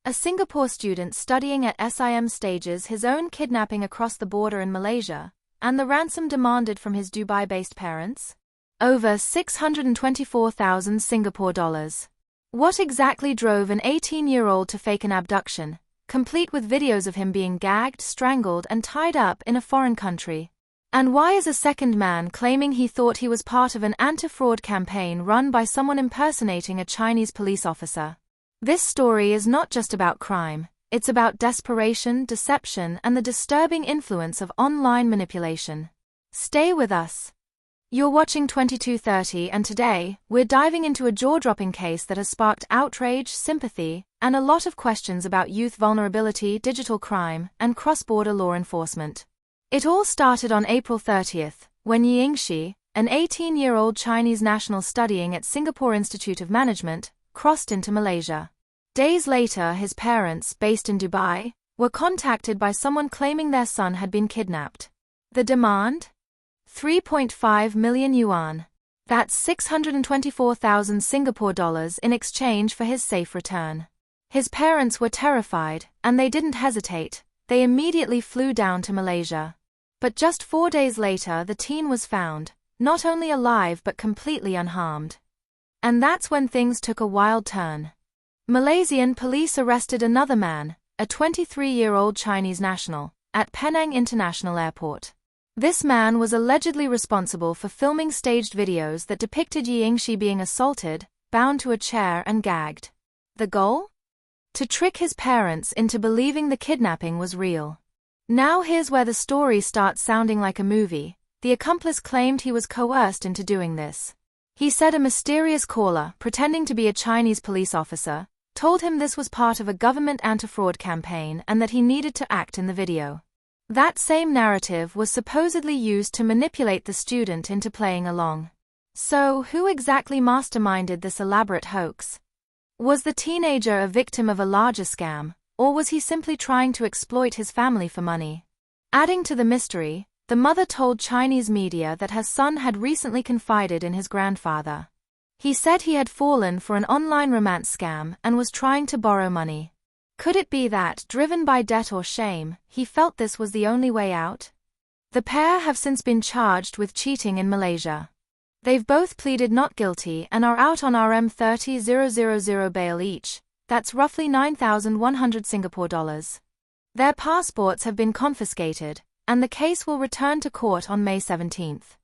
A Singapore student studying at SIM stages his own kidnapping across the border in Malaysia, and the ransom demanded from his Dubai-based parents? Over 624,000 Singapore dollars. What exactly drove an 18-year-old to fake an abduction, complete with videos of him being gagged, strangled and tied up in a foreign country? And why is a second man claiming he thought he was part of an anti-fraud campaign run by someone impersonating a Chinese police officer? This story is not just about crime, it's about desperation, deception, and the disturbing influence of online manipulation. Stay with us. You're watching 2230, and today, we're diving into a jaw-dropping case that has sparked outrage, sympathy, and a lot of questions about youth vulnerability, digital crime, and cross-border law enforcement. It all started on April 30th, when Yingxi, an 18-year-old Chinese national studying at Singapore Institute of Management, crossed into Malaysia. Days later, his parents, based in Dubai, were contacted by someone claiming their son had been kidnapped. The demand? 3.5 million yuan. That's 624,000 Singapore dollars in exchange for his safe return. His parents were terrified, and they didn't hesitate. They immediately flew down to Malaysia. But just 4 days later, the teen was found, not only alive but completely unharmed. And that's when things took a wild turn. Malaysian police arrested another man, a 23-year-old Chinese national, at Penang International Airport. This man was allegedly responsible for filming staged videos that depicted Yingxi being assaulted, bound to a chair and gagged. The goal? To trick his parents into believing the kidnapping was real. Now here's where the story starts sounding like a movie. The accomplice claimed he was coerced into doing this. He said a mysterious caller, pretending to be a Chinese police officer, told him this was part of a government anti-fraud campaign and that he needed to act in the video. That same narrative was supposedly used to manipulate the student into playing along. So, who exactly masterminded this elaborate hoax? Was the teenager a victim of a larger scam, or was he simply trying to exploit his family for money? Adding to the mystery, the mother told Chinese media that her son had recently confided in his grandfather. He said he had fallen for an online romance scam and was trying to borrow money. Could it be that, driven by debt or shame, he felt this was the only way out? The pair have since been charged with cheating in Malaysia. They've both pleaded not guilty and are out on RM30,000 bail each. That's roughly 9,100 Singapore dollars. Their passports have been confiscated, and the case will return to court on May 17th.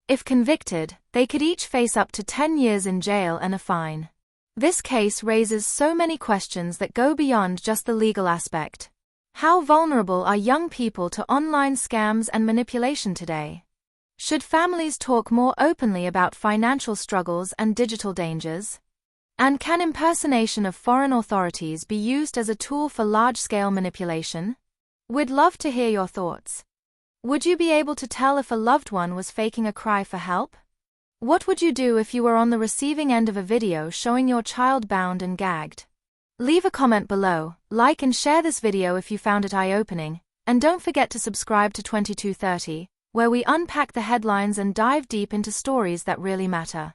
If convicted, they could each face up to 10 years in jail and a fine. This case raises so many questions that go beyond just the legal aspect. How vulnerable are young people to online scams and manipulation today? Should families talk more openly about financial struggles and digital dangers? And can impersonation of foreign authorities be used as a tool for large-scale manipulation? We'd love to hear your thoughts. Would you be able to tell if a loved one was faking a cry for help? What would you do if you were on the receiving end of a video showing your child bound and gagged? Leave a comment below, like and share this video if you found it eye-opening, and don't forget to subscribe to 2230, where we unpack the headlines and dive deep into stories that really matter.